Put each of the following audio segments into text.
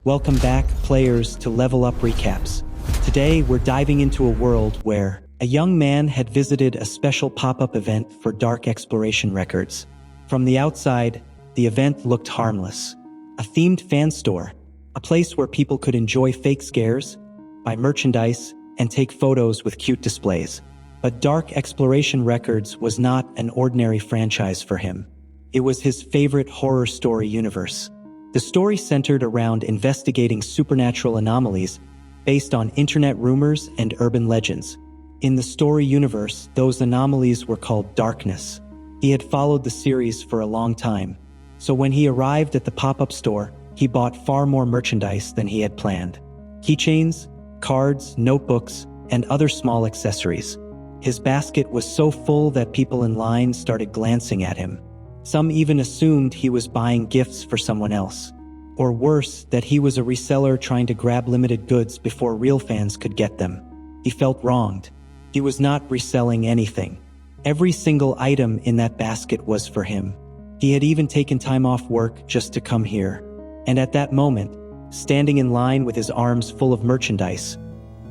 Welcome back, players, to Level Up Recaps. Today, we're diving into a world where a young man had visited a special pop-up event for Dark Exploration Records. From the outside, the event looked harmless. A themed fan store, a place where people could enjoy fake scares, buy merchandise, and take photos with cute displays. But Dark Exploration Records was not an ordinary franchise for him. It was his favorite horror story universe. The story centered around investigating supernatural anomalies based on internet rumors and urban legends. In the story universe, those anomalies were called darkness. He had followed the series for a long time, so when he arrived at the pop-up store, he bought far more merchandise than he had planned. Keychains, cards, notebooks, and other small accessories. His basket was so full that people in line started glancing at him. Some even assumed he was buying gifts for someone else. Or worse, that he was a reseller trying to grab limited goods before real fans could get them. He felt wronged. He was not reselling anything. Every single item in that basket was for him. He had even taken time off work just to come here. And at that moment, standing in line with his arms full of merchandise,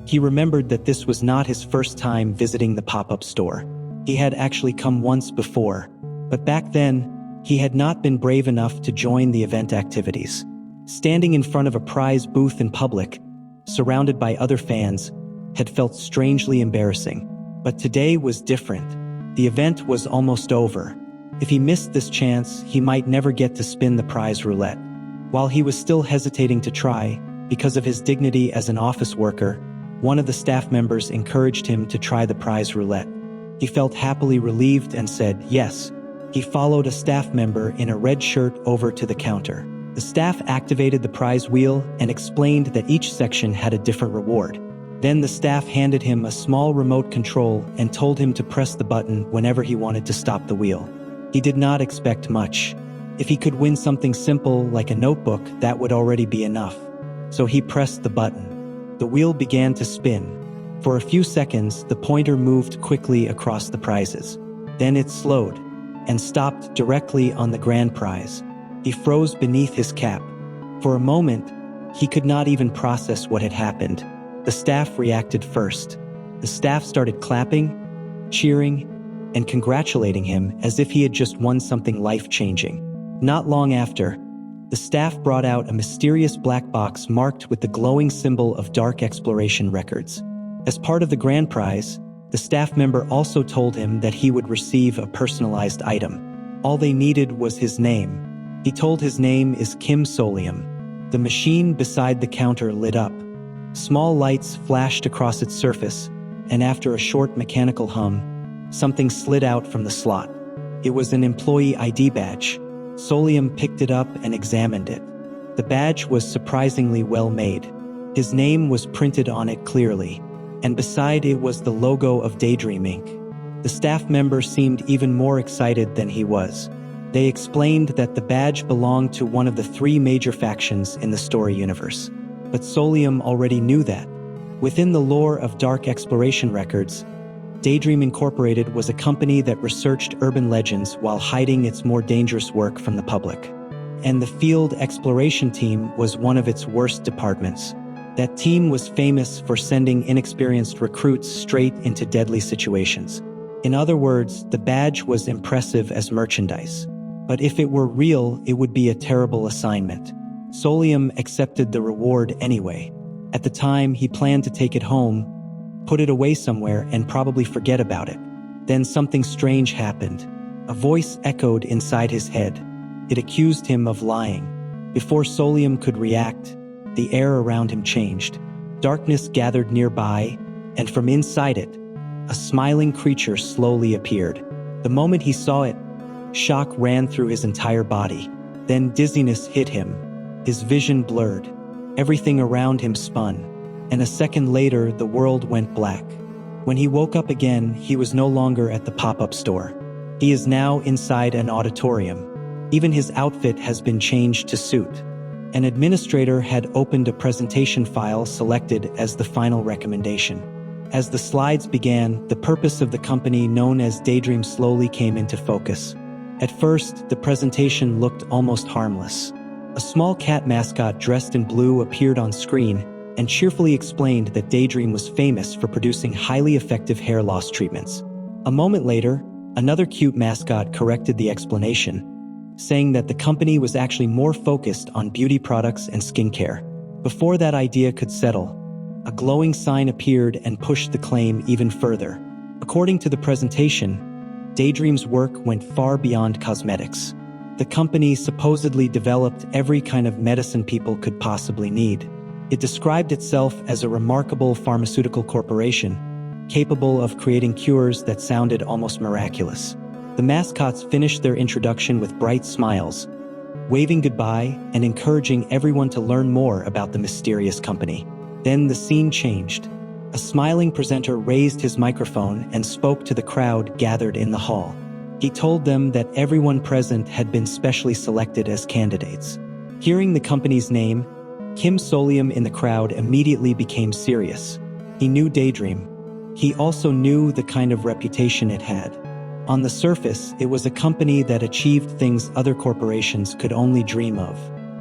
he remembered that this was not his first time visiting the pop-up store. He had actually come once before. But back then, he had not been brave enough to join the event activities. Standing in front of a prize booth in public, surrounded by other fans, had felt strangely embarrassing. But today was different. The event was almost over. If he missed this chance, he might never get to spin the prize roulette. While he was still hesitating to try, because of his dignity as an office worker, one of the staff members encouraged him to try the prize roulette. He felt happily relieved and said yes. He followed a staff member in a red shirt over to the counter. The staff activated the prize wheel and explained that each section had a different reward. Then the staff handed him a small remote control and told him to press the button whenever he wanted to stop the wheel. He did not expect much. If he could win something simple like a notebook, that would already be enough. So he pressed the button. The wheel began to spin. For a few seconds, the pointer moved quickly across the prizes. Then it slowed and stopped directly on the grand prize. He froze beneath his cap. For a moment, he could not even process what had happened. The staff reacted first. The staff started clapping, cheering, and congratulating him as if he had just won something life-changing. Not long after, the staff brought out a mysterious black box marked with the glowing symbol of Dark Exploration Records. As part of the grand prize, the staff member also told him that he would receive a personalized item. All they needed was his name. He told his name is Kim Solium. The machine beside the counter lit up. Small lights flashed across its surface, and after a short mechanical hum, something slid out from the slot. It was an employee ID badge. Solium picked it up and examined it. The badge was surprisingly well made. His name was printed on it clearly, and beside it was the logo of Daydream Inc. The staff member seemed even more excited than he was. They explained that the badge belonged to one of the 3 major factions in the story universe. But Solium already knew that. Within the lore of Dark Exploration Records, Daydream Incorporated was a company that researched urban legends while hiding its more dangerous work from the public. And the field exploration team was one of its worst departments. That team was famous for sending inexperienced recruits straight into deadly situations. In other words, the badge was impressive as merchandise. But if it were real, it would be a terrible assignment. Solium accepted the reward anyway. At the time, he planned to take it home, put it away somewhere, and probably forget about it. Then something strange happened. A voice echoed inside his head. It accused him of lying. Before Solium could react, the air around him changed. Darkness gathered nearby, and from inside it, a smiling creature slowly appeared. The moment he saw it, shock ran through his entire body. Then dizziness hit him. His vision blurred. Everything around him spun. And a second later, the world went black. When he woke up again, he was no longer at the pop-up store. He is now inside an auditorium. Even his outfit has been changed to suit. An administrator had opened a presentation file selected as the final recommendation. As the slides began, the purpose of the company known as Daydream slowly came into focus. At first, the presentation looked almost harmless. A A small cat mascot dressed in blue appeared on screen and cheerfully explained that Daydream was famous for producing highly effective hair loss treatments. A moment later, another cute mascot corrected the explanation, saying that the company was actually more focused on beauty products and skincare. Before that idea could settle, a glowing sign appeared and pushed the claim even further. According to the presentation, Daydream's work went far beyond cosmetics. The company supposedly developed every kind of medicine people could possibly need. It described itself as a remarkable pharmaceutical corporation, capable of creating cures that sounded almost miraculous. The mascots finished their introduction with bright smiles, waving goodbye and encouraging everyone to learn more about the mysterious company. Then the scene changed. A smiling presenter raised his microphone and spoke to the crowd gathered in the hall. He told them that everyone present had been specially selected as candidates. Hearing the company's name, Kim Solium in the crowd immediately became serious. He knew Daydream. He also knew the kind of reputation it had. On the surface, it was a company that achieved things other corporations could only dream of.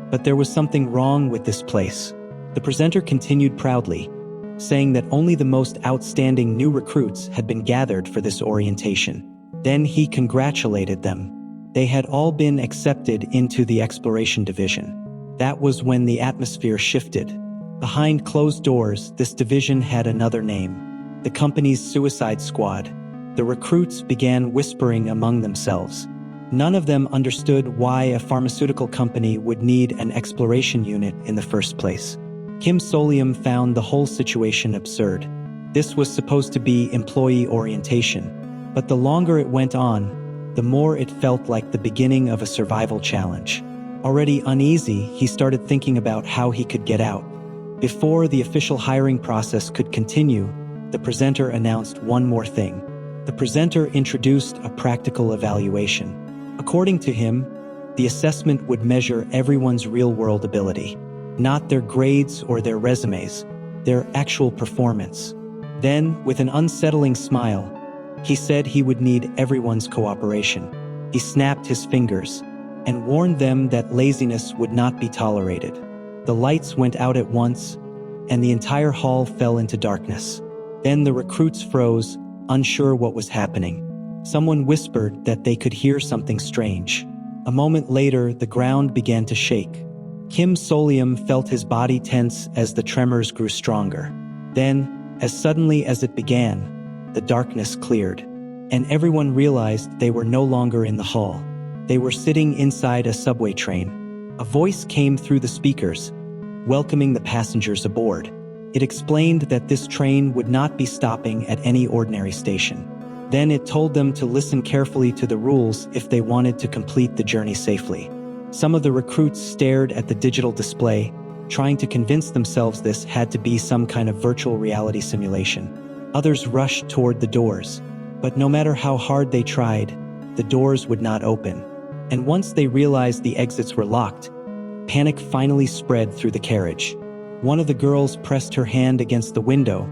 But there was something wrong with this place. The presenter continued proudly, saying that only the most outstanding new recruits had been gathered for this orientation. Then he congratulated them. They had all been accepted into the exploration division. That was when the atmosphere shifted. Behind closed doors, this division had another name: the company's Suicide Squad. The recruits began whispering among themselves. None of them understood why a pharmaceutical company would need an exploration unit in the first place. Kim Solium found the whole situation absurd. This was supposed to be employee orientation, but the longer it went on, the more it felt like the beginning of a survival challenge. Already uneasy, he started thinking about how he could get out. Before the official hiring process could continue, the presenter announced one more thing. The presenter introduced a practical evaluation. According to him, the assessment would measure everyone's real-world ability, not their grades or their resumes, their actual performance. Then, with an unsettling smile, he said he would need everyone's cooperation. He snapped his fingers and warned them that laziness would not be tolerated. The lights went out at once, and the entire hall fell into darkness. Then the recruits froze, unsure what was happening. Someone whispered that they could hear something strange. A moment later, the ground began to shake. Kim Solium felt his body tense as the tremors grew stronger. Then, as suddenly as it began, the darkness cleared, and everyone realized they were no longer in the hall. They were sitting inside a subway train. A voice came through the speakers, welcoming the passengers aboard. It explained that this train would not be stopping at any ordinary station. Then it told them to listen carefully to the rules if they wanted to complete the journey safely. Some of the recruits stared at the digital display, trying to convince themselves this had to be some kind of virtual reality simulation. Others rushed toward the doors, but no matter how hard they tried, the doors would not open. And once they realized the exits were locked, panic finally spread through the carriage. One of the girls pressed her hand against the window,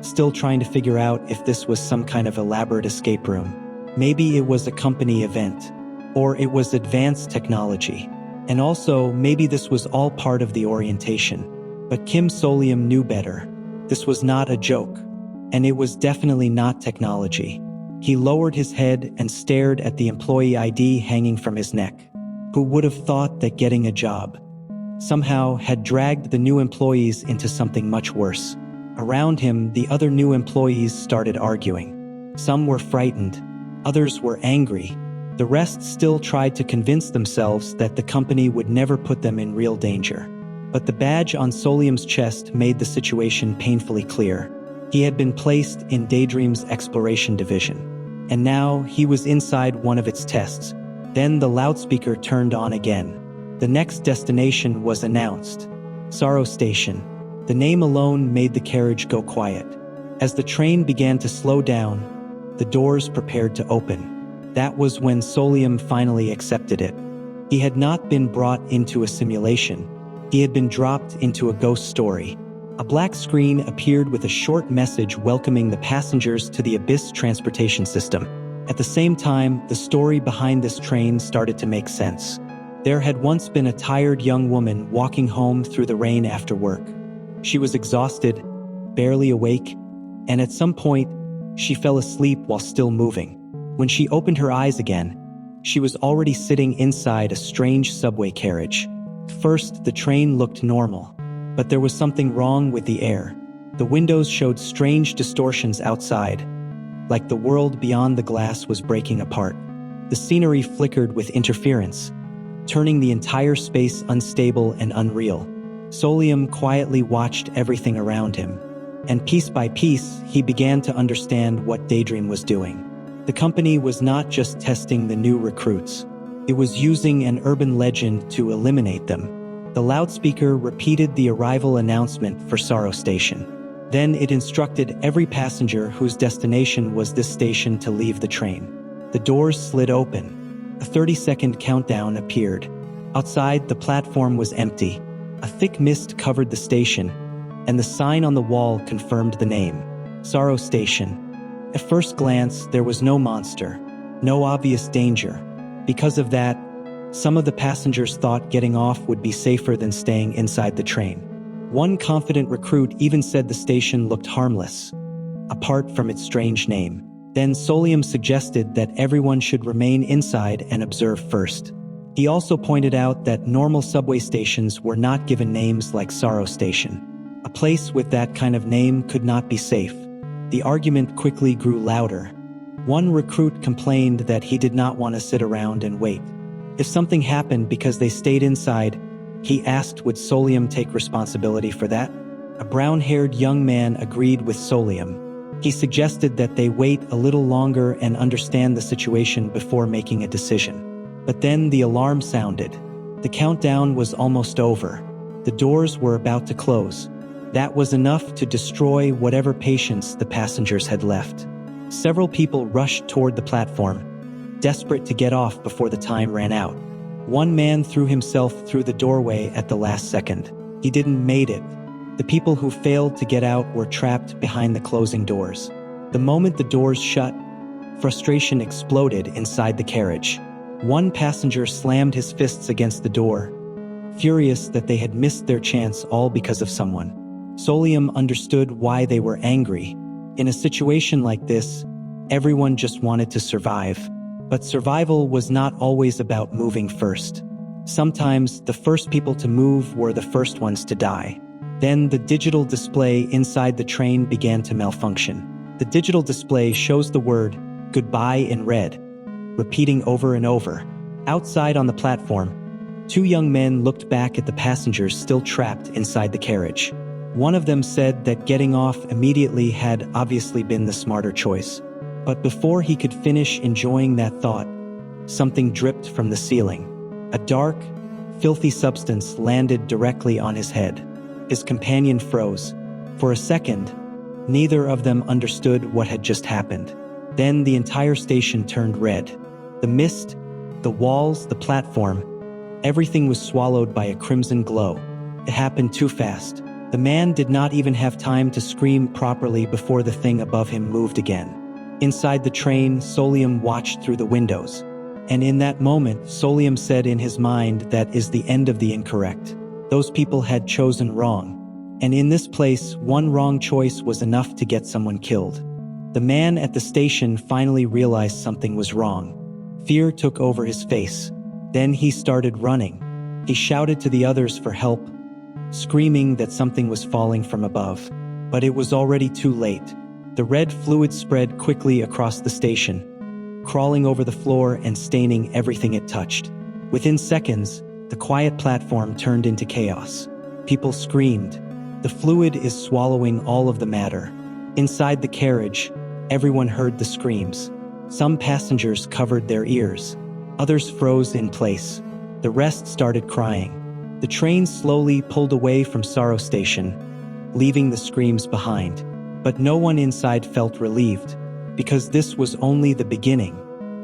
still trying to figure out if this was some kind of elaborate escape room. Maybe it was a company event, or it was advanced technology. And also, maybe this was all part of the orientation. But Kim Solium knew better. This was not a joke, and it was definitely not technology. He lowered his head and stared at the employee ID hanging from his neck. Who would have thought that getting a job somehow had dragged the new employees into something much worse? Around him, the other new employees started arguing. Some were frightened, others were angry. The rest still tried to convince themselves that the company would never put them in real danger. But the badge on Solium's chest made the situation painfully clear. He had been placed in Daydream's exploration division, and now he was inside one of its tests. Then the loudspeaker turned on again. The next destination was announced: Sorrow Station. The name alone made the carriage go quiet. As the train began to slow down, the doors prepared to open. That was when Solium finally accepted it. He had not been brought into a simulation. He had been dropped into a ghost story. A black screen appeared with a short message welcoming the passengers to the Abyss transportation system. At the same time, the story behind this train started to make sense. There had once been a tired young woman walking home through the rain after work. She was exhausted, barely awake, and at some point, she fell asleep while still moving. When she opened her eyes again, she was already sitting inside a strange subway carriage. First, the train looked normal, but there was something wrong with the air. The windows showed strange distortions outside, like the world beyond the glass was breaking apart. The scenery flickered with interference, turning the entire space unstable and unreal. Solium quietly watched everything around him, and piece by piece, he began to understand what Daydream was doing. The company was not just testing the new recruits. It was using an urban legend to eliminate them. The loudspeaker repeated the arrival announcement for Sorrow Station. Then it instructed every passenger whose destination was this station to leave the train. The doors slid open. A 30-second countdown appeared. Outside, the platform was empty. A thick mist covered the station, and the sign on the wall confirmed the name, Sorrow Station. At first glance, there was no monster, no obvious danger. Because of that, some of the passengers thought getting off would be safer than staying inside the train. One confident recruit even said the station looked harmless, apart from its strange name. Then Solium suggested that everyone should remain inside and observe first. He also pointed out that normal subway stations were not given names like Sorrow Station. A place with that kind of name could not be safe. The argument quickly grew louder. One recruit complained that he did not want to sit around and wait. If something happened because they stayed inside, he asked would Solium take responsibility for that? A brown-haired young man agreed with Solium. He suggested that they wait a little longer and understand the situation before making a decision. But then the alarm sounded. The countdown was almost over. The doors were about to close. That was enough to destroy whatever patience the passengers had left. Several people rushed toward the platform, desperate to get off before the time ran out. One man threw himself through the doorway at the last second. He didn't make it. The people who failed to get out were trapped behind the closing doors. The moment the doors shut, frustration exploded inside the carriage. One passenger slammed his fists against the door, furious that they had missed their chance all because of someone. Solium understood why they were angry. In a situation like this, everyone just wanted to survive. But survival was not always about moving first. Sometimes the first people to move were the first ones to die. Then the digital display inside the train began to malfunction. The digital display shows the word goodbye in red, repeating over and over. Outside on the platform, two young men looked back at the passengers still trapped inside the carriage. One of them said that getting off immediately had obviously been the smarter choice. But before he could finish enjoying that thought, something dripped from the ceiling. A dark, filthy substance landed directly on his head. His companion froze. For a second, neither of them understood what had just happened. Then the entire station turned red. The mist, the walls, the platform, everything was swallowed by a crimson glow. It happened too fast. The man did not even have time to scream properly before the thing above him moved again. Inside the train, Solium watched through the windows. And in that moment, Solium said in his mind that is the end of the incorrect. Those people had chosen wrong. And in this place, one wrong choice was enough to get someone killed. The man at the station finally realized something was wrong. Fear took over his face. Then he started running. He shouted to the others for help, screaming that something was falling from above. But it was already too late. The red fluid spread quickly across the station, crawling over the floor and staining everything it touched. Within seconds, the quiet platform turned into chaos. People screamed. The fluid is swallowing all of the matter. Inside the carriage, everyone heard the screams. Some passengers covered their ears. Others froze in place. The rest started crying. The train slowly pulled away from Sorrow Station, leaving the screams behind. But no one inside felt relieved, because this was only the beginning.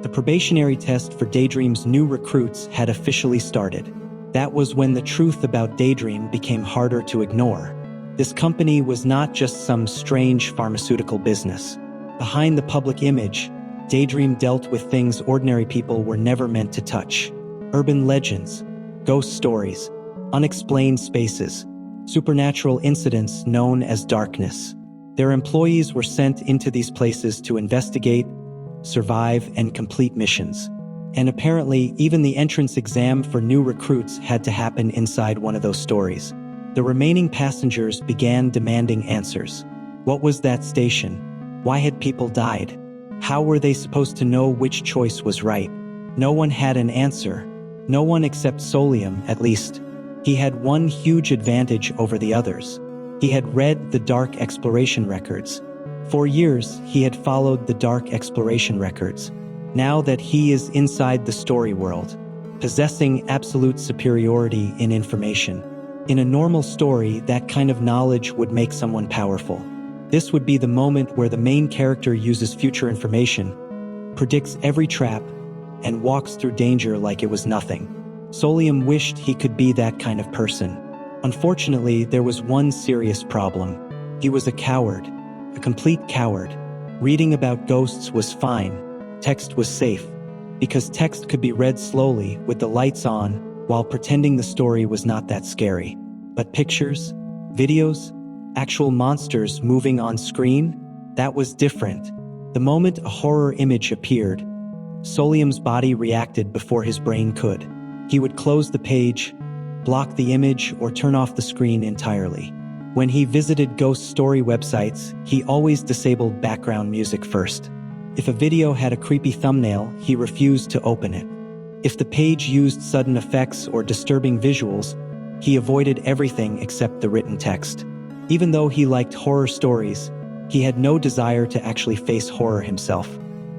The probationary test for Daydream's new recruits had officially started. That was when the truth about Daydream became harder to ignore. This company was not just some strange pharmaceutical business. Behind the public image, Daydream dealt with things ordinary people were never meant to touch. Urban legends, ghost stories, unexplained spaces, supernatural incidents known as darkness. Their employees were sent into these places to investigate, survive, and complete missions. And apparently, even the entrance exam for new recruits had to happen inside one of those stories. The remaining passengers began demanding answers. What was that station? Why had people died? How were they supposed to know which choice was right? No one had an answer. No one except Solium, at least. He had one huge advantage over the others. He had read the Dark Exploration records. For years, he had followed the Dark Exploration records. Now that he is inside the story world, possessing absolute superiority in information. In a normal story, that kind of knowledge would make someone powerful. This would be the moment where the main character uses future information, predicts every trap, and walks through danger like it was nothing. Solium wished he could be that kind of person. Unfortunately, there was one serious problem. He was a coward, a complete coward. Reading about ghosts was fine. Text was safe, because text could be read slowly with the lights on while pretending the story was not that scary. But pictures, videos, actual monsters moving on screen, that was different. The moment a horror image appeared, Solium's body reacted before his brain could. He would close the page, block the image, or turn off the screen entirely. When he visited ghost story websites, he always disabled background music first. If a video had a creepy thumbnail, he refused to open it. If the page used sudden effects or disturbing visuals, he avoided everything except the written text. Even though he liked horror stories, he had no desire to actually face horror himself.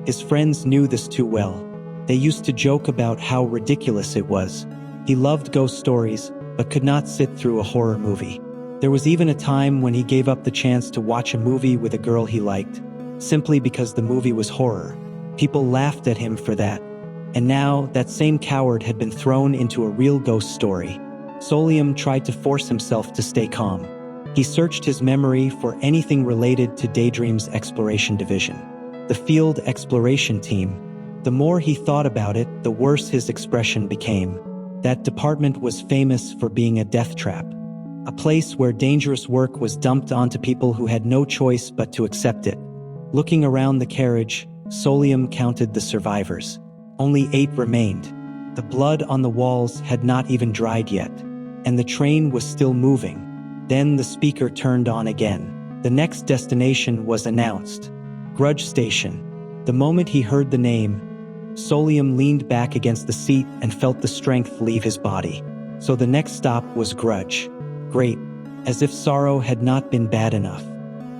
His friends knew this too well. They used to joke about how ridiculous it was. He loved ghost stories, but could not sit through a horror movie. There was even a time when he gave up the chance to watch a movie with a girl he liked, simply because the movie was horror. People laughed at him for that. And now, that same coward had been thrown into a real ghost story. Solium tried to force himself to stay calm. He searched his memory for anything related to Daydream's exploration division, the field exploration team. The more he thought about it, the worse his expression became. That department was famous for being a death trap, a place where dangerous work was dumped onto people who had no choice but to accept it. Looking around the carriage, Solium counted the survivors. Only 8 remained. The blood on the walls had not even dried yet, and the train was still moving. Then the speaker turned on again. The next destination was announced. Grudge Station. The moment he heard the name, Solium leaned back against the seat and felt the strength leave his body. So the next stop was Grudge. Great, as if sorrow had not been bad enough.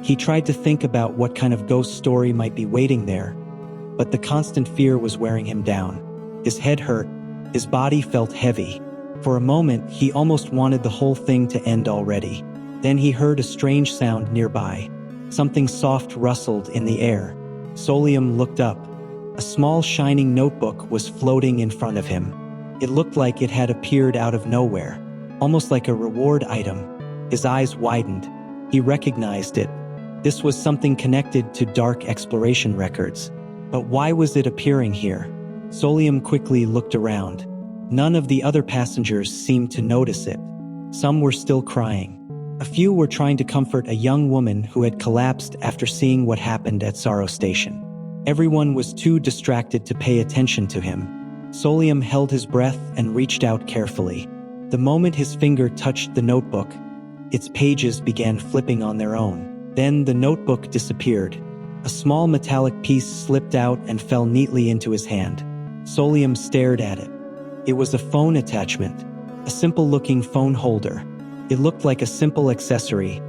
He tried to think about what kind of ghost story might be waiting there, but the constant fear was wearing him down. His head hurt, his body felt heavy. For a moment, he almost wanted the whole thing to end already. Then he heard a strange sound nearby. Something soft rustled in the air. Solium looked up. A small shining notebook was floating in front of him. It looked like it had appeared out of nowhere, almost like a reward item. His eyes widened. He recognized it. This was something connected to Dark Exploration records. But why was it appearing here? Solium quickly looked around. None of the other passengers seemed to notice it. Some were still crying. A few were trying to comfort a young woman who had collapsed after seeing what happened at Sorrow Station. Everyone was too distracted to pay attention to him. Solium held his breath and reached out carefully. The moment his finger touched the notebook, its pages began flipping on their own. Then the notebook disappeared. A small metallic piece slipped out and fell neatly into his hand. Solium stared at it. It was a phone attachment, a simple-looking phone holder. It looked like a simple accessory,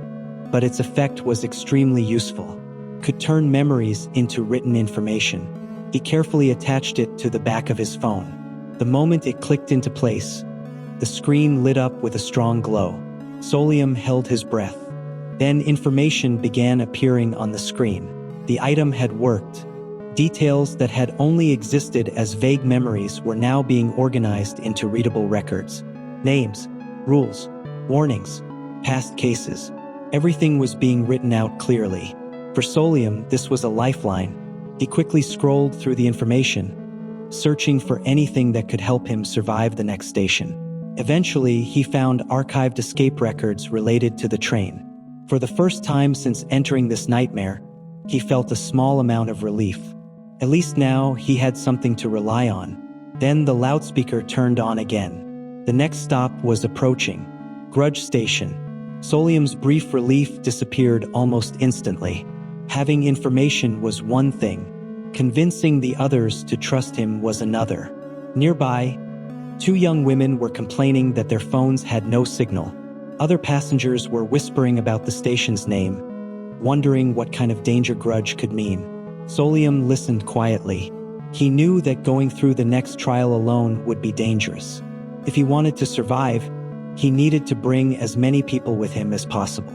but its effect was extremely useful. Could turn memories into written information. He carefully attached it to the back of his phone. The moment it clicked into place, the screen lit up with a strong glow. Solium held his breath. Then information began appearing on the screen. The item had worked. Details that had only existed as vague memories were now being organized into readable records. Names, rules, warnings, past cases. Everything was being written out clearly. For Solium, this was a lifeline. He quickly scrolled through the information, searching for anything that could help him survive the next station. Eventually, he found archived escape records related to the train. For the first time since entering this nightmare, he felt a small amount of relief. At least now, he had something to rely on. Then the loudspeaker turned on again. The next stop was approaching. Grudge Station. Solium's brief relief disappeared almost instantly. Having information was one thing. Convincing the others to trust him was another. Nearby, two young women were complaining that their phones had no signal. Other passengers were whispering about the station's name, wondering what kind of danger Grudge could mean. Solium listened quietly. He knew that going through the next trial alone would be dangerous. If he wanted to survive, he needed to bring as many people with him as possible.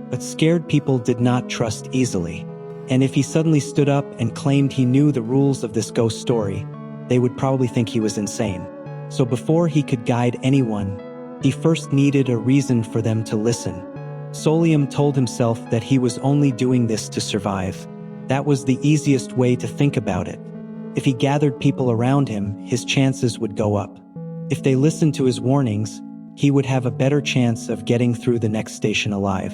But scared people did not trust easily. And if he suddenly stood up and claimed he knew the rules of this ghost story, they would probably think he was insane. So before he could guide anyone, he first needed a reason for them to listen. Solium told himself that he was only doing this to survive. That was the easiest way to think about it. If he gathered people around him, his chances would go up. If they listened to his warnings, he would have a better chance of getting through the next station alive.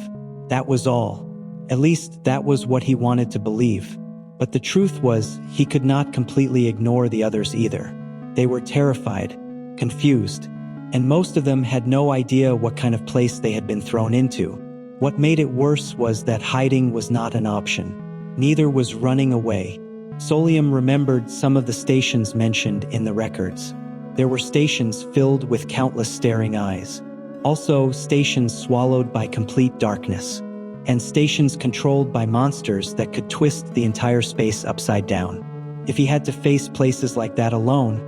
That was all. At least that was what he wanted to believe. But the truth was, he could not completely ignore the others either. They were terrified, confused, and most of them had no idea what kind of place they had been thrown into. What made it worse was that hiding was not an option. Neither was running away. Solium remembered some of the stations mentioned in the records. There were stations filled with countless staring eyes. Also, stations swallowed by complete darkness. And stations controlled by monsters that could twist the entire space upside down. If he had to face places like that alone,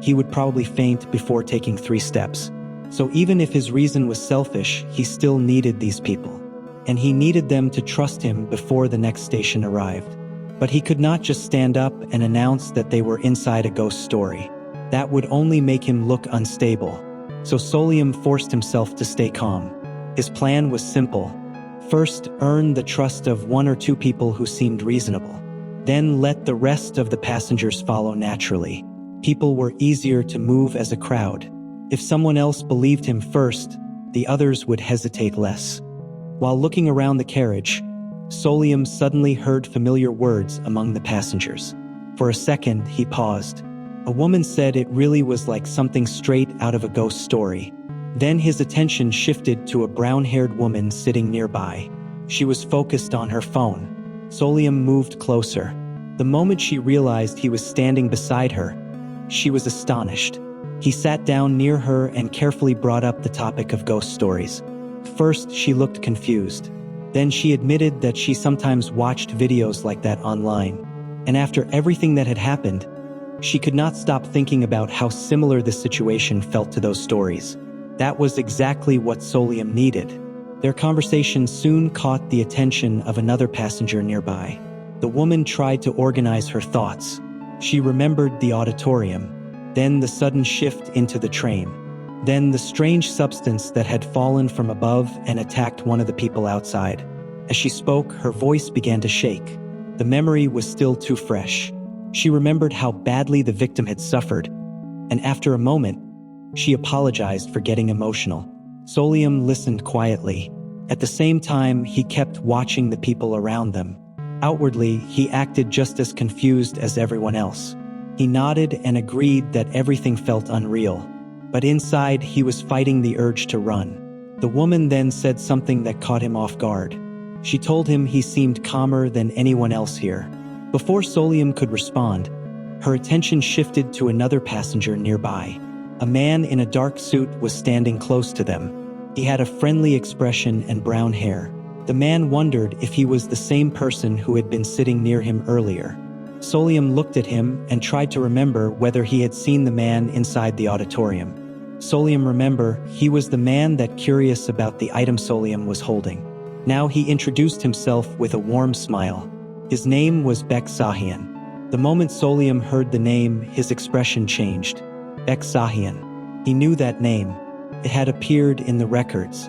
he would probably faint before taking 3 steps. So even if his reason was selfish, he still needed these people. And he needed them to trust him before the next station arrived. But he could not just stand up and announce that they were inside a ghost story. That would only make him look unstable. So Solium forced himself to stay calm. His plan was simple. First, earn the trust of 1 or 2 people who seemed reasonable. Then let the rest of the passengers follow naturally. People were easier to move as a crowd. If someone else believed him first, the others would hesitate less. While looking around the carriage, Solium suddenly heard familiar words among the passengers. For a second, he paused. A woman said it really was like something straight out of a ghost story. Then his attention shifted to a brown-haired woman sitting nearby. She was focused on her phone. Solium moved closer. The moment she realized he was standing beside her, she was astonished. He sat down near her and carefully brought up the topic of ghost stories. First, she looked confused. Then she admitted that she sometimes watched videos like that online. And after everything that had happened, she could not stop thinking about how similar this situation felt to those stories. That was exactly what Solium needed. Their conversation soon caught the attention of another passenger nearby. The woman tried to organize her thoughts. She remembered the auditorium, then the sudden shift into the train, then the strange substance that had fallen from above and attacked one of the people outside. As she spoke, her voice began to shake. The memory was still too fresh. She remembered how badly the victim had suffered, and after a moment, she apologized for getting emotional. Solium listened quietly. At the same time, he kept watching the people around them. Outwardly, he acted just as confused as everyone else. He nodded and agreed that everything felt unreal. But inside, he was fighting the urge to run. The woman then said something that caught him off guard. She told him he seemed calmer than anyone else here. Before Solium could respond, her attention shifted to another passenger nearby. A man in a dark suit was standing close to them. He had a friendly expression and brown hair. The man wondered if he was the same person who had been sitting near him earlier. Solium looked at him and tried to remember whether he had seen the man inside the auditorium. Solium remembered he was the man that curious about the item Solium was holding. Now he introduced himself with a warm smile. His name was Sahian. The moment Solium heard the name, his expression changed. Sahian. He knew that name. It had appeared in the records.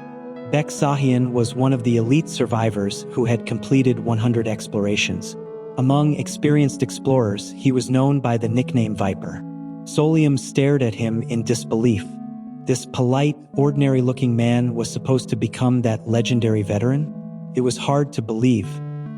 Sahian was one of the elite survivors who had completed 100 explorations. Among experienced explorers, he was known by the nickname Viper. Solium stared at him in disbelief. This polite, ordinary-looking man was supposed to become that legendary veteran? It was hard to believe.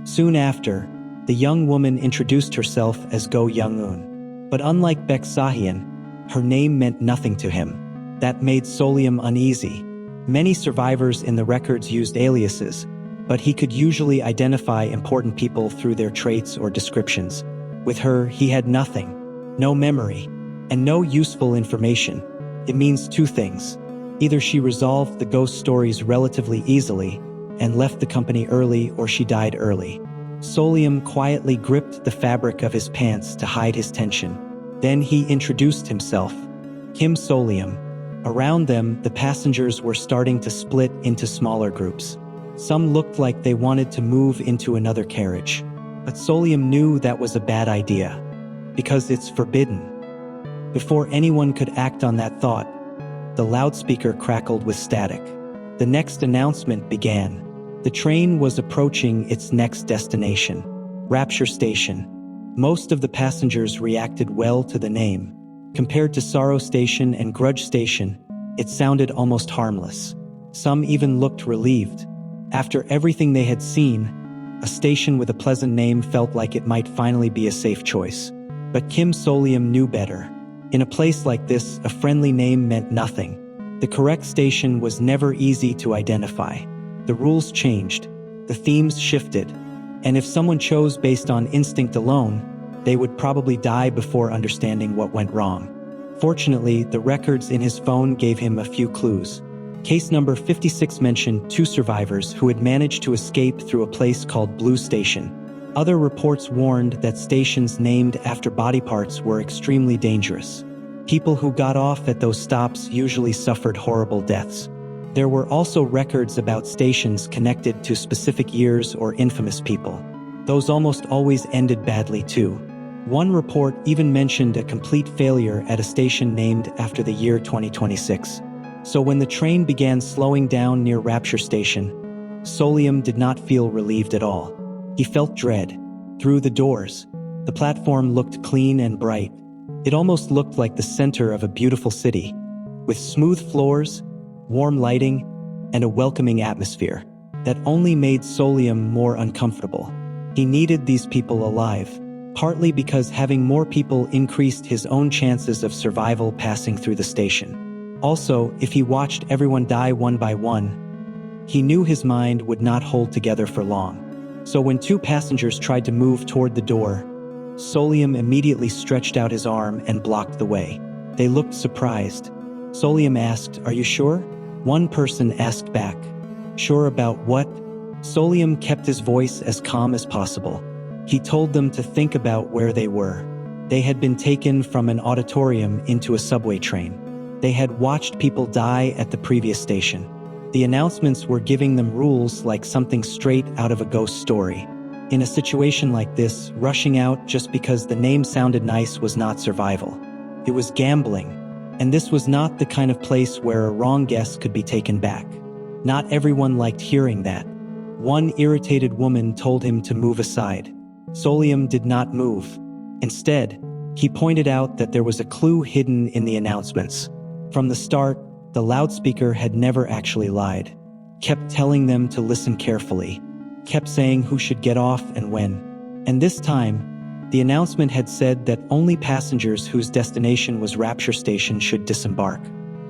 Soon after, the young woman introduced herself as Go Young-eun. But unlike Baek Sahyun, her name meant nothing to him. That made Solium uneasy. Many survivors in the records used aliases, but he could usually identify important people through their traits or descriptions. With her, he had nothing. No memory, and no useful information. It means two things. Either she resolved the ghost stories relatively easily and left the company early, or she died early. Solium quietly gripped the fabric of his pants to hide his tension. Then he introduced himself. Kim Solium. Around them, the passengers were starting to split into smaller groups. Some looked like they wanted to move into another carriage. But Solium knew that was a bad idea, because it's forbidden. Before anyone could act on that thought, the loudspeaker crackled with static. The next announcement began. The train was approaching its next destination, Rapture Station. Most of the passengers reacted well to the name. Compared to Sorrow Station and Grudge Station, it sounded almost harmless. Some even looked relieved. After everything they had seen, a station with a pleasant name felt like it might finally be a safe choice. But Kim Solium knew better. In a place like this, a friendly name meant nothing. The correct station was never easy to identify. The rules changed, the themes shifted, and if someone chose based on instinct alone, they would probably die before understanding what went wrong. Fortunately, the records in his phone gave him a few clues. Case number 56 mentioned 2 survivors who had managed to escape through a place called Blue Station. Other reports warned that stations named after body parts were extremely dangerous. People who got off at those stops usually suffered horrible deaths. There were also records about stations connected to specific years or infamous people. Those almost always ended badly too. One report even mentioned a complete failure at a station named after the year 2026. So when the train began slowing down near Rapture Station, Solium did not feel relieved at all. He felt dread. Through the doors, the platform looked clean and bright. It almost looked like the center of a beautiful city, with smooth floors, warm lighting, and a welcoming atmosphere that only made Solium more uncomfortable. He needed these people alive, partly because having more people increased his own chances of survival passing through the station. Also, if he watched everyone die one by one, he knew his mind would not hold together for long. So when 2 passengers tried to move toward the door, Solium immediately stretched out his arm and blocked the way. They looked surprised. Solium asked, "Are you sure?" One person asked back, "Sure about what?" Solium kept his voice as calm as possible. He told them to think about where they were. They had been taken from an auditorium into a subway train. They had watched people die at the previous station. The announcements were giving them rules like something straight out of a ghost story. In a situation like this, rushing out just because the name sounded nice was not survival. It was gambling, and this was not the kind of place where a wrong guess could be taken back. Not everyone liked hearing that. One irritated woman told him to move aside. Solium did not move. Instead, he pointed out that there was a clue hidden in the announcements. From the start, the loudspeaker had never actually lied. Kept telling them to listen carefully. Kept saying who should get off and when. And this time, the announcement had said that only passengers whose destination was Rapture Station should disembark.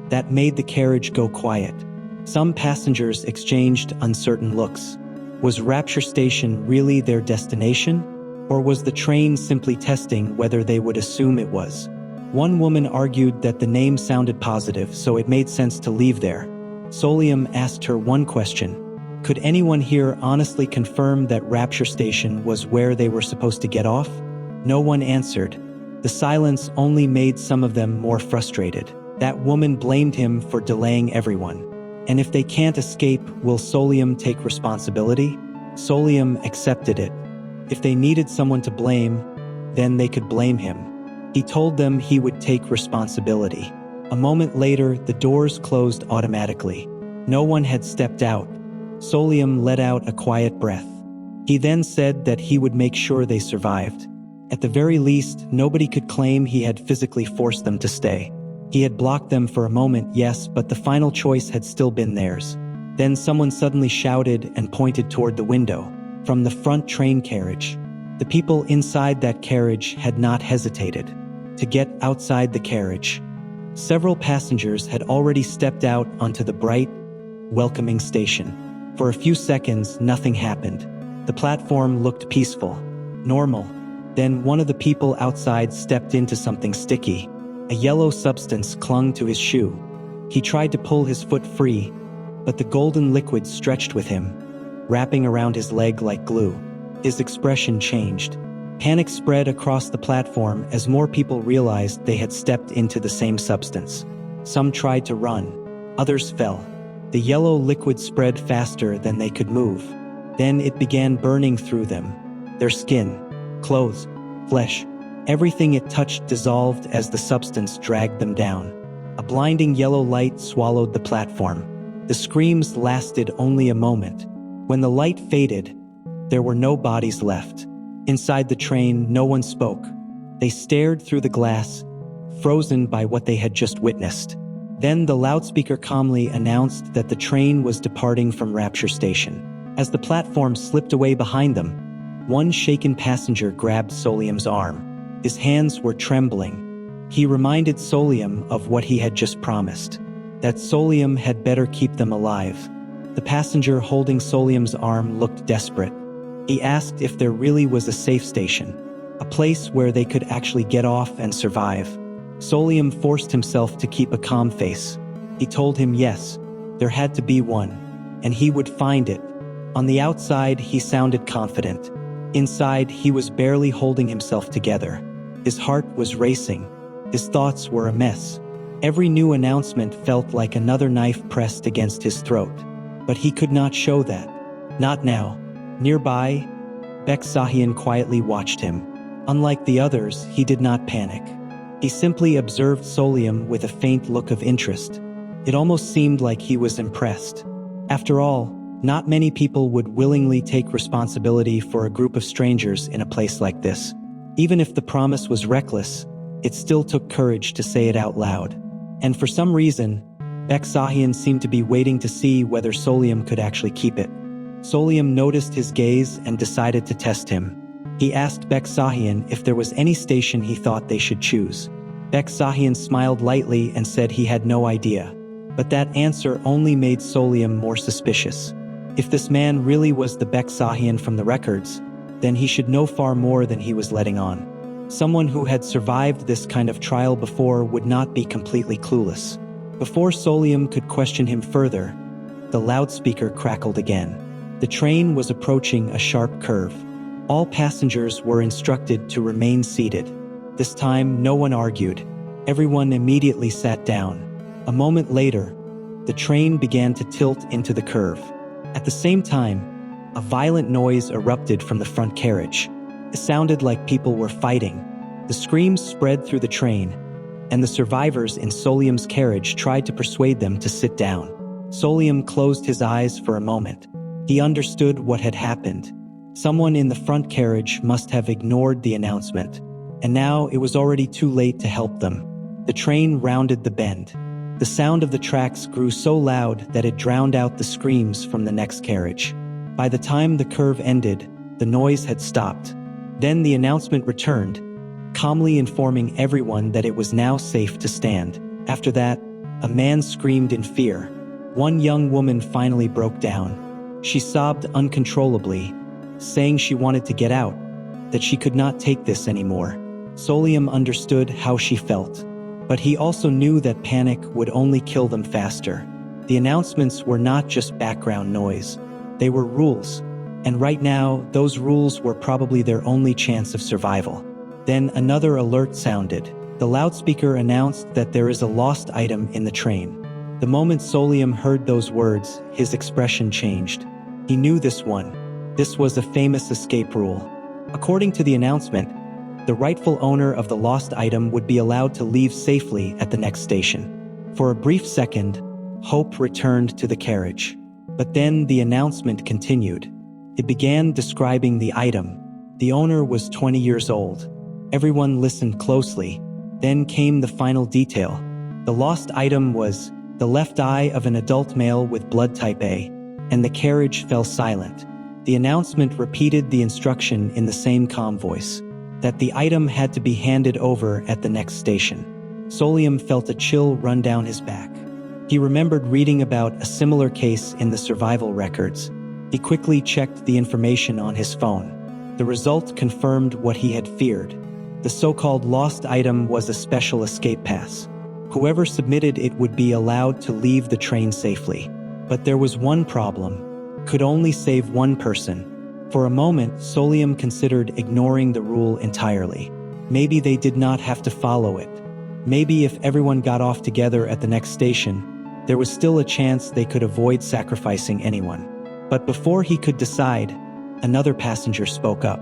That made the carriage go quiet. Some passengers exchanged uncertain looks. Was Rapture Station really their destination? Or was the train simply testing whether they would assume it was? One woman argued that the name sounded positive, so it made sense to leave there. Solium asked her one question. Could anyone here honestly confirm that Rapture Station was where they were supposed to get off? No one answered. The silence only made some of them more frustrated. That woman blamed him for delaying everyone. And if they can't escape, will Solium take responsibility? Solium accepted it. If they needed someone to blame, then they could blame him. He told them he would take responsibility. A moment later, the doors closed automatically. No one had stepped out. Solium let out a quiet breath. He then said that he would make sure they survived. At the very least, nobody could claim he had physically forced them to stay. He had blocked them for a moment, yes, but the final choice had still been theirs. Then someone suddenly shouted and pointed toward the window, from the front train carriage. The people inside that carriage had not hesitated to get outside the carriage. Several passengers had already stepped out onto the bright, welcoming station. For a few seconds, nothing happened. The platform looked peaceful, normal. Then one of the people outside stepped into something sticky. A yellow substance clung to his shoe. He tried to pull his foot free, but the golden liquid stretched with him, wrapping around his leg like glue. His expression changed. Panic spread across the platform as more people realized they had stepped into the same substance. Some tried to run, others fell. The yellow liquid spread faster than they could move. Then it began burning through them. Their skin, clothes, flesh, everything it touched dissolved as the substance dragged them down. A blinding yellow light swallowed the platform. The screams lasted only a moment. When the light faded, there were no bodies left. Inside the train, no one spoke. They stared through the glass, frozen by what they had just witnessed. Then the loudspeaker calmly announced that the train was departing from Rapture Station. As the platform slipped away behind them, one shaken passenger grabbed Solium's arm. His hands were trembling. He reminded Solium of what he had just promised, that Solium had better keep them alive. The passenger holding Solium's arm looked desperate. He asked if there really was a safe station, a place where they could actually get off and survive. Solium forced himself to keep a calm face. He told him yes, there had to be one, and he would find it. On the outside, he sounded confident. Inside, he was barely holding himself together. His heart was racing. His thoughts were a mess. Every new announcement felt like another knife pressed against his throat. But he could not show that. Not now. Nearby, Beksahian quietly watched him. Unlike the others, he did not panic. He simply observed Solium with a faint look of interest. It almost seemed like he was impressed. After all, not many people would willingly take responsibility for a group of strangers in a place like this. Even if the promise was reckless, it still took courage to say it out loud. And for some reason, Beksahian seemed to be waiting to see whether Solium could actually keep it. Solium noticed his gaze and decided to test him. He asked Beksahian if there was any station he thought they should choose. Beksahian smiled lightly and said he had no idea. But that answer only made Solium more suspicious. If this man really was the Beksahian from the records, then he should know far more than he was letting on. Someone who had survived this kind of trial before would not be completely clueless. Before Solium could question him further, the loudspeaker crackled again. The train was approaching a sharp curve. All passengers were instructed to remain seated. This time, no one argued. Everyone immediately sat down. A moment later, the train began to tilt into the curve. At the same time, a violent noise erupted from the front carriage. It sounded like people were fighting. The screams spread through the train, and the survivors in Solium's carriage tried to persuade them to sit down. Solium closed his eyes for a moment. He understood what had happened. Someone in the front carriage must have ignored the announcement, and now it was already too late to help them. The train rounded the bend. The sound of the tracks grew so loud that it drowned out the screams from the next carriage. By the time the curve ended, the noise had stopped. Then the announcement returned, calmly informing everyone that it was now safe to stand. After that, a man screamed in fear. One young woman finally broke down. She sobbed uncontrollably, saying she wanted to get out, that she could not take this anymore. Solium understood how she felt, but he also knew that panic would only kill them faster. The announcements were not just background noise. They were rules, and right now, those rules were probably their only chance of survival. Then another alert sounded. The loudspeaker announced that there is a lost item in the train. The moment Solium heard those words, his expression changed. He knew this one. This was a famous escape rule. According to the announcement, the rightful owner of the lost item would be allowed to leave safely at the next station. For a brief second, hope returned to the carriage. But then the announcement continued. It began describing the item. The owner was 20 years old. Everyone listened closely. Then came the final detail. The lost item was the left eye of an adult male with blood type A, and the carriage fell silent. The announcement repeated the instruction in the same calm voice, that the item had to be handed over at the next station. Solium felt a chill run down his back. He remembered reading about a similar case in the survival records. He quickly checked the information on his phone. The result confirmed what he had feared. The so-called lost item was a special escape pass. Whoever submitted it would be allowed to leave the train safely. But there was one problem. Could only save one person. For a moment, Solium considered ignoring the rule entirely. Maybe they did not have to follow it. Maybe if everyone got off together at the next station, there was still a chance they could avoid sacrificing anyone. But before he could decide, another passenger spoke up.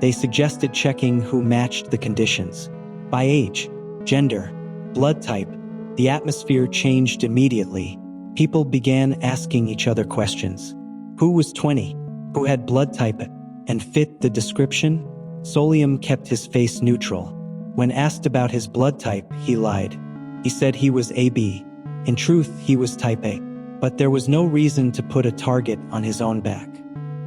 They suggested checking who matched the conditions. By age, gender, blood type, the atmosphere changed immediately. People began asking each other questions. Who was 20? Who had blood type and fit the description? Solium kept his face neutral. When asked about his blood type, he lied. He said he was AB. In truth, he was type A. But there was no reason to put a target on his own back.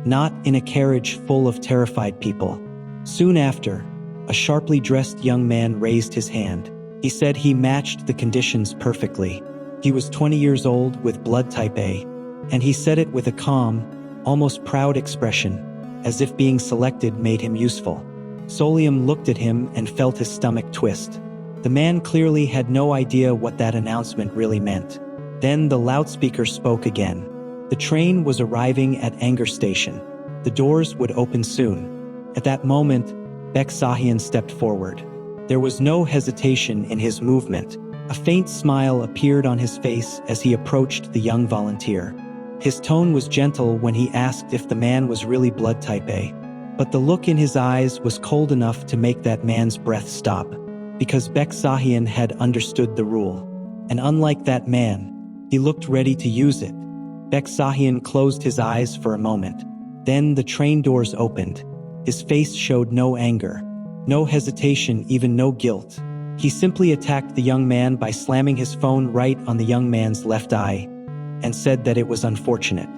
Not in a carriage full of terrified people. Soon after, a sharply dressed young man raised his hand. He said he matched the conditions perfectly. He was 20 years old with blood type A, and he said it with a calm, almost proud expression, as if being selected made him useful. Solium looked at him and felt his stomach twist. The man clearly had no idea what that announcement really meant. Then the loudspeaker spoke again. The train was arriving at Anger Station. The doors would open soon. At that moment, Beksahian stepped forward. There was no hesitation in his movement. A faint smile appeared on his face as he approached the young volunteer. His tone was gentle when he asked if the man was really blood type A. But the look in his eyes was cold enough to make that man's breath stop, because Beksahian had understood the rule. And unlike that man, he looked ready to use it. Beksahian closed his eyes for a moment. Then the train doors opened. His face showed no anger, no hesitation, even no guilt. He simply attacked the young man by slamming his phone right on the young man's left eye and said that it was unfortunate.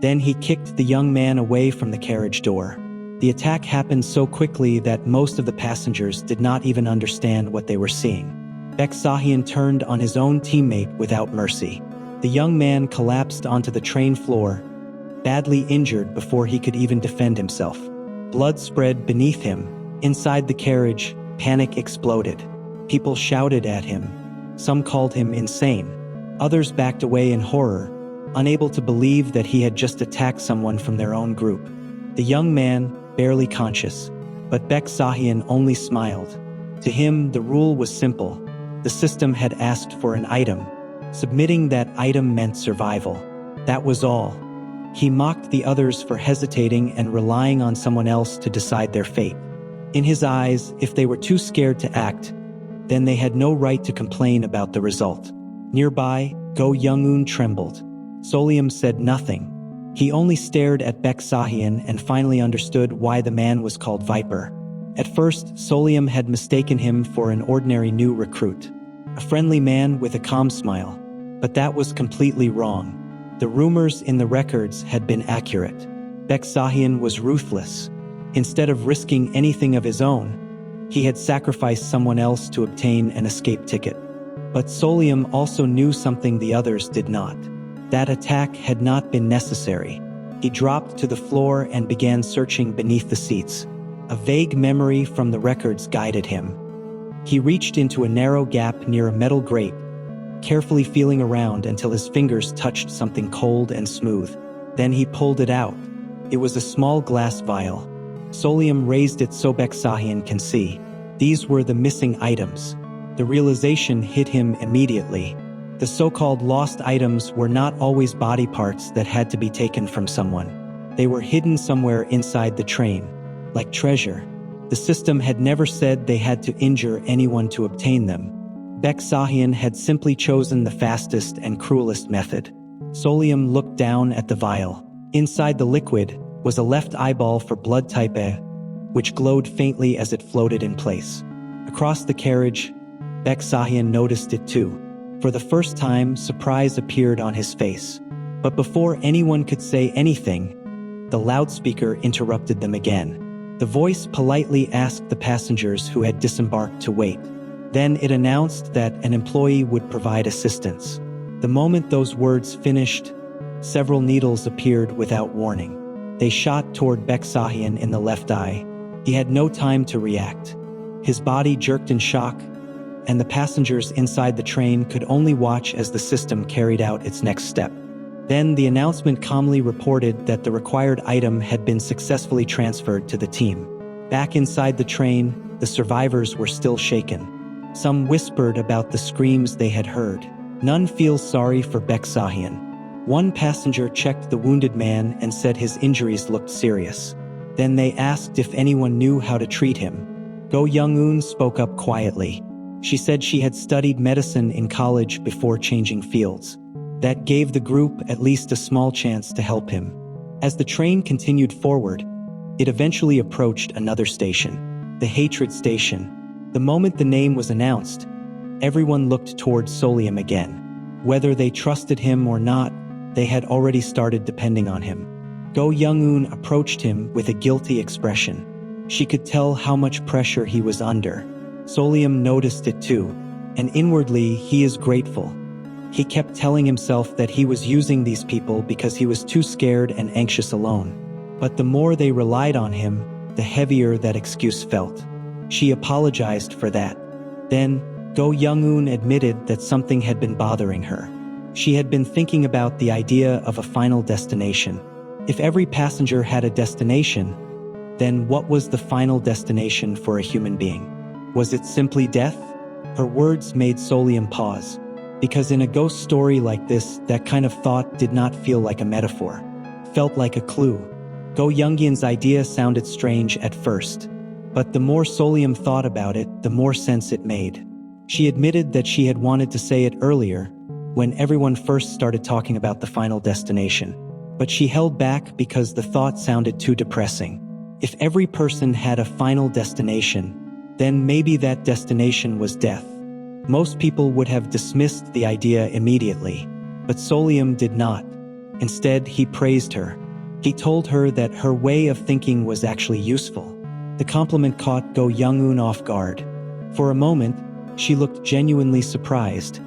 Then he kicked the young man away from the carriage door. The attack happened so quickly that most of the passengers did not even understand what they were seeing. Beksahian turned on his own teammate without mercy. The young man collapsed onto the train floor, badly injured before he could even defend himself. Blood spread beneath him. Inside the carriage, panic exploded. People shouted at him. Some called him insane. Others backed away in horror, unable to believe that he had just attacked someone from their own group. The young man, barely conscious, but Beksahian only smiled. To him, the rule was simple. The system had asked for an item. Submitting that item meant survival. That was all. He mocked the others for hesitating and relying on someone else to decide their fate. In his eyes, if they were too scared to act, then they had no right to complain about the result. Nearby, Go Young-un trembled. Solium said nothing. He only stared at Beksahian and finally understood why the man was called Viper. At first, Solium had mistaken him for an ordinary new recruit, a friendly man with a calm smile. But that was completely wrong. The rumors in the records had been accurate. Beksahian was ruthless. Instead of risking anything of his own, he had sacrificed someone else to obtain an escape ticket. But Solium also knew something the others did not. That attack had not been necessary. He dropped to the floor and began searching beneath the seats. A vague memory from the records guided him. He reached into a narrow gap near a metal grate, carefully feeling around until his fingers touched something cold and smooth. Then he pulled it out. It was a small glass vial. Solium raised it so Beksahian can see. These were the missing items. The realization hit him immediately. The so-called lost items were not always body parts that had to be taken from someone. They were hidden somewhere inside the train, like treasure. The system had never said they had to injure anyone to obtain them. Beksahian had simply chosen the fastest and cruelest method. Solium looked down at the vial. Inside the liquid was a left eyeball for blood type A, which glowed faintly as it floated in place. Across the carriage, Beksahian noticed it too. For the first time, surprise appeared on his face. But before anyone could say anything, the loudspeaker interrupted them again. The voice politely asked the passengers who had disembarked to wait. Then it announced that an employee would provide assistance. The moment those words finished, several needles appeared without warning. They shot toward Beksahian in the left eye. He had no time to react. His body jerked in shock, and the passengers inside the train could only watch as the system carried out its next step. Then the announcement calmly reported that the required item had been successfully transferred to the team. Back inside the train, the survivors were still shaken. Some whispered about the screams they had heard. None feels sorry for Beksahian. One passenger checked the wounded man and said his injuries looked serious. Then they asked if anyone knew how to treat him. Go Young-eun spoke up quietly. She said she had studied medicine in college before changing fields. That gave the group at least a small chance to help him. As the train continued forward, it eventually approached another station, the Hatred Station. The moment the name was announced, everyone looked towards Solium again. Whether they trusted him or not, they had already started depending on him. Go Young-eun approached him with a guilty expression. She could tell how much pressure he was under. Solium noticed it too, and inwardly he is grateful. He kept telling himself that he was using these people because he was too scared and anxious alone. But the more they relied on him, the heavier that excuse felt. She apologized for that. Then, Go Young-eun admitted that something had been bothering her. She had been thinking about the idea of a final destination. If every passenger had a destination, then what was the final destination for a human being? Was it simply death? Her words made Solium pause, because in a ghost story like this, that kind of thought did not feel like a metaphor. Felt like a clue. Go Young-eun's idea sounded strange at first, but the more Solium thought about it, the more sense it made. She admitted that she had wanted to say it earlier, when everyone first started talking about the final destination. But she held back because the thought sounded too depressing. If every person had a final destination, then maybe that destination was death. Most people would have dismissed the idea immediately, but Solium did not. Instead, he praised her. He told her that her way of thinking was actually useful. The compliment caught Go Young-eun off guard. For a moment, she looked genuinely surprised,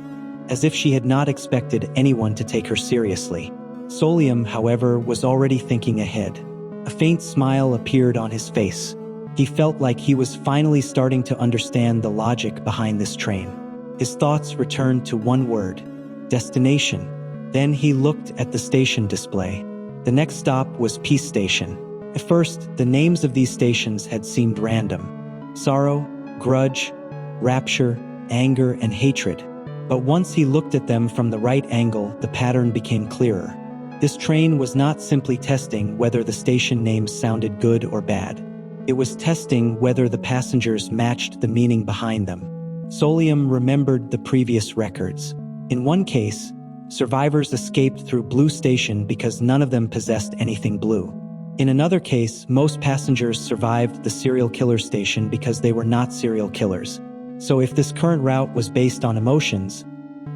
as if she had not expected anyone to take her seriously. Solium, however, was already thinking ahead. A faint smile appeared on his face. He felt like he was finally starting to understand the logic behind this train. His thoughts returned to one word: destination. Then he looked at the station display. The next stop was Peace Station. At first, the names of these stations had seemed random: sorrow, grudge, rapture, anger, and hatred. But once he looked at them from the right angle, the pattern became clearer. This train was not simply testing whether the station names sounded good or bad. It was testing whether the passengers matched the meaning behind them. Solium remembered the previous records. In one case, survivors escaped through Blue Station because none of them possessed anything blue. In another case, most passengers survived the serial killer station because they were not serial killers. So if this current route was based on emotions,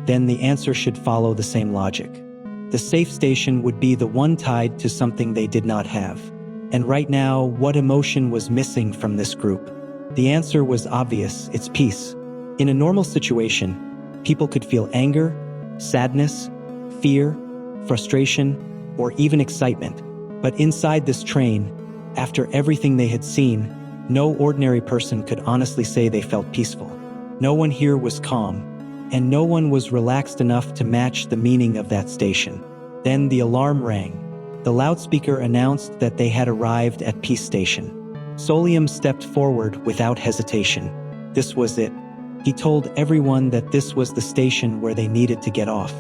then the answer should follow the same logic. The safe station would be the one tied to something they did not have. And right now, what emotion was missing from this group? The answer was obvious: it's peace. In a normal situation, people could feel anger, sadness, fear, frustration, or even excitement. But inside this train, after everything they had seen, no ordinary person could honestly say they felt peaceful. No one here was calm, and no one was relaxed enough to match the meaning of that station. Then the alarm rang. The loudspeaker announced that they had arrived at Peace Station. Solium stepped forward without hesitation. This was it. He told everyone that this was the station where they needed to get off.